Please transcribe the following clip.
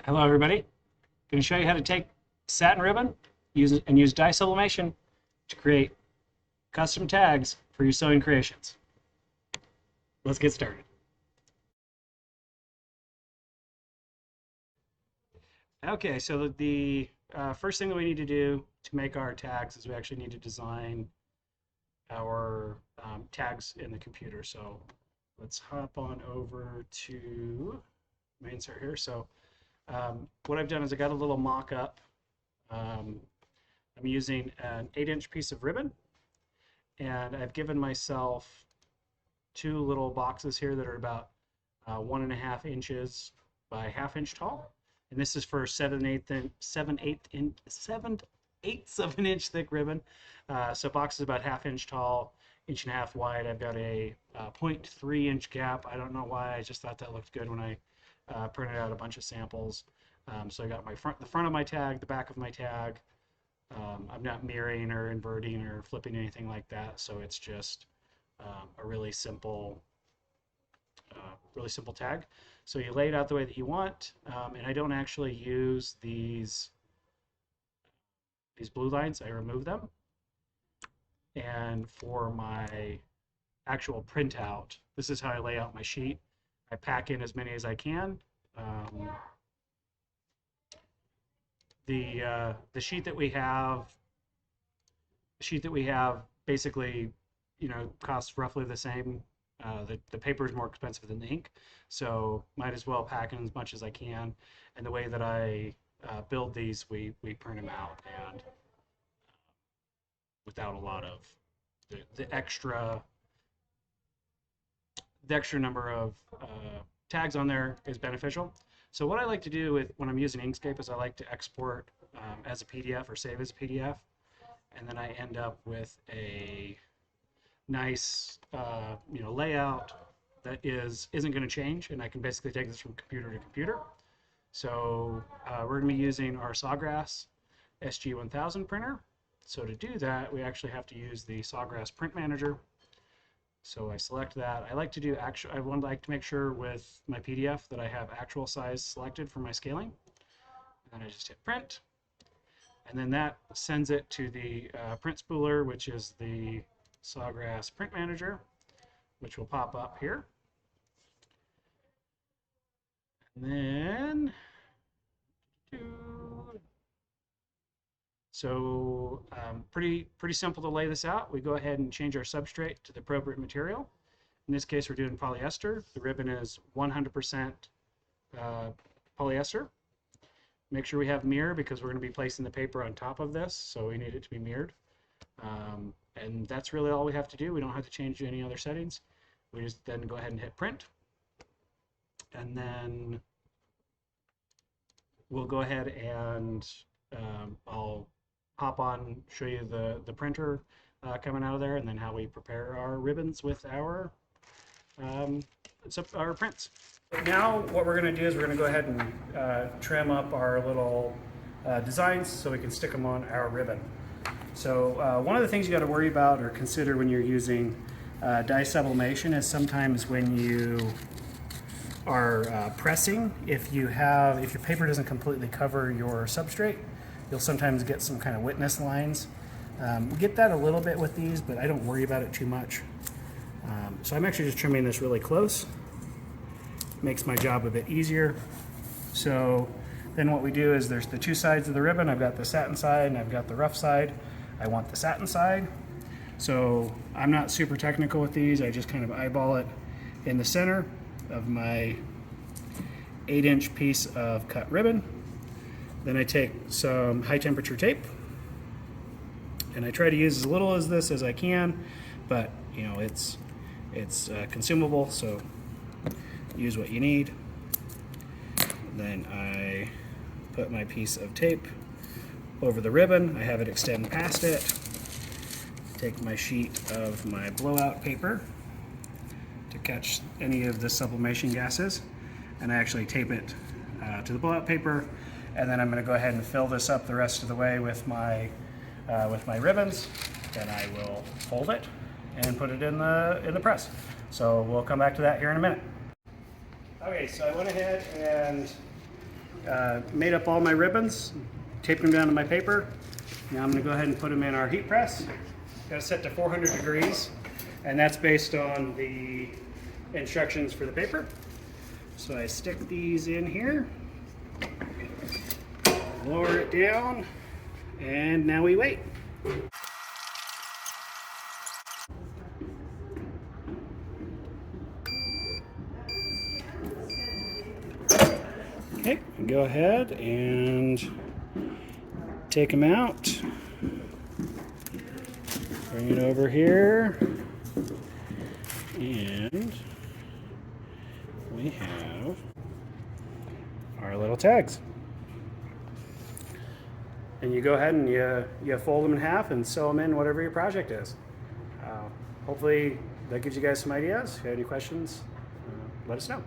Hello everybody. I'm going to show you how to take satin ribbon use dye sublimation to create custom tags for your sewing creations. Let's get started. Okay, so the first thing that we need to do to make our tags is we actually need to design our tags in the computer. So let's hop on over to my insert here. So what I've done is I got a little mock-up. I'm using an 8-inch piece of ribbon, and I've given myself two little boxes here that are about 1.5 inches by 1/2 inch tall, and this is for 7/8 of an inch thick ribbon. So box is about 1/2 inch tall, 1.5 inch wide. I've got a 0.3 inch gap. I don't know why, I just thought that looked good when I printed out a bunch of samples. So I got the front of my tag, the back of my tag. I'm not mirroring or inverting or flipping anything like that, so it's just a really simple tag. So you lay it out the way that you want, and I don't actually use these blue lines. I remove them. And for my actual printout, this is how I lay out my sheet. I pack in as many as I can. The sheet that we have basically, costs roughly the same. The paper is more expensive than the ink, so might as well pack in as much as I can. And the way that I build these, we print them out, and without a lot of the extra number of tags on there is beneficial. So what I like to do when I'm using Inkscape is I like to export as a PDF or save as a PDF, and then I end up with a nice layout that isn't going to change, and I can basically take this from computer to computer. So we're going to be using our Sawgrass SG1000 printer. So to do that, we actually have to use the Sawgrass Print Manager. So I select that. I like to do I would like to make sure with my PDF that I have actual size selected for my scaling. And then I just hit print, and then that sends it to the print spooler, which is the Sawgrass Print Manager, which will pop up here. And then so pretty simple to lay this out. We go ahead and change our substrate to the appropriate material. In this case, we're doing polyester. The ribbon is 100% polyester. Make sure we have mirror, because we're going to be placing the paper on top of this, so we need it to be mirrored. And that's really all we have to do. We don't have to change any other settings. We just then go ahead and hit print, and then we'll go ahead and I'll hop on, show you the printer coming out of there, and then how we prepare our ribbons with our prints. Now what we're going to do is we're going to go ahead and trim up our little designs so we can stick them on our ribbon. So one of the things you got to worry about or consider when you're using dye sublimation is sometimes when you are pressing, if your paper doesn't completely cover your substrate, you'll sometimes get some kind of witness lines. We get that a little bit with these, but I don't worry about it too much. So I'm actually just trimming this really close. Makes my job a bit easier. So then what we do is there's the two sides of the ribbon. I've got the satin side and I've got the rough side. I want the satin side. So I'm not super technical with these. I just kind of eyeball it in the center of my 8-inch piece of cut ribbon. Then I take some high temperature tape, and I try to use as little of this as I can, but it's consumable, so use what you need. Then I put my piece of tape over the ribbon. I have it extend past it. Take my sheet of my blowout paper to catch any of the sublimation gases, and I actually tape it to the blowout paper, and then I'm going to go ahead and fill this up the rest of the way with my ribbons. Then I will fold it and put it in the press. So we'll come back to that here in a minute. Okay, so I went ahead and made up all my ribbons, taped them down to my paper. Now I'm going to go ahead and put them in our heat press. Got it set to 400 degrees, and that's based on the instructions for the paper. So I stick these in here, lower it down, and now we wait. Okay, go ahead and take them out. Bring it over here. And we have our little tags. And you go ahead and you fold them in half and sew them in whatever your project is. Hopefully that gives you guys some ideas. If you have any questions, let us know.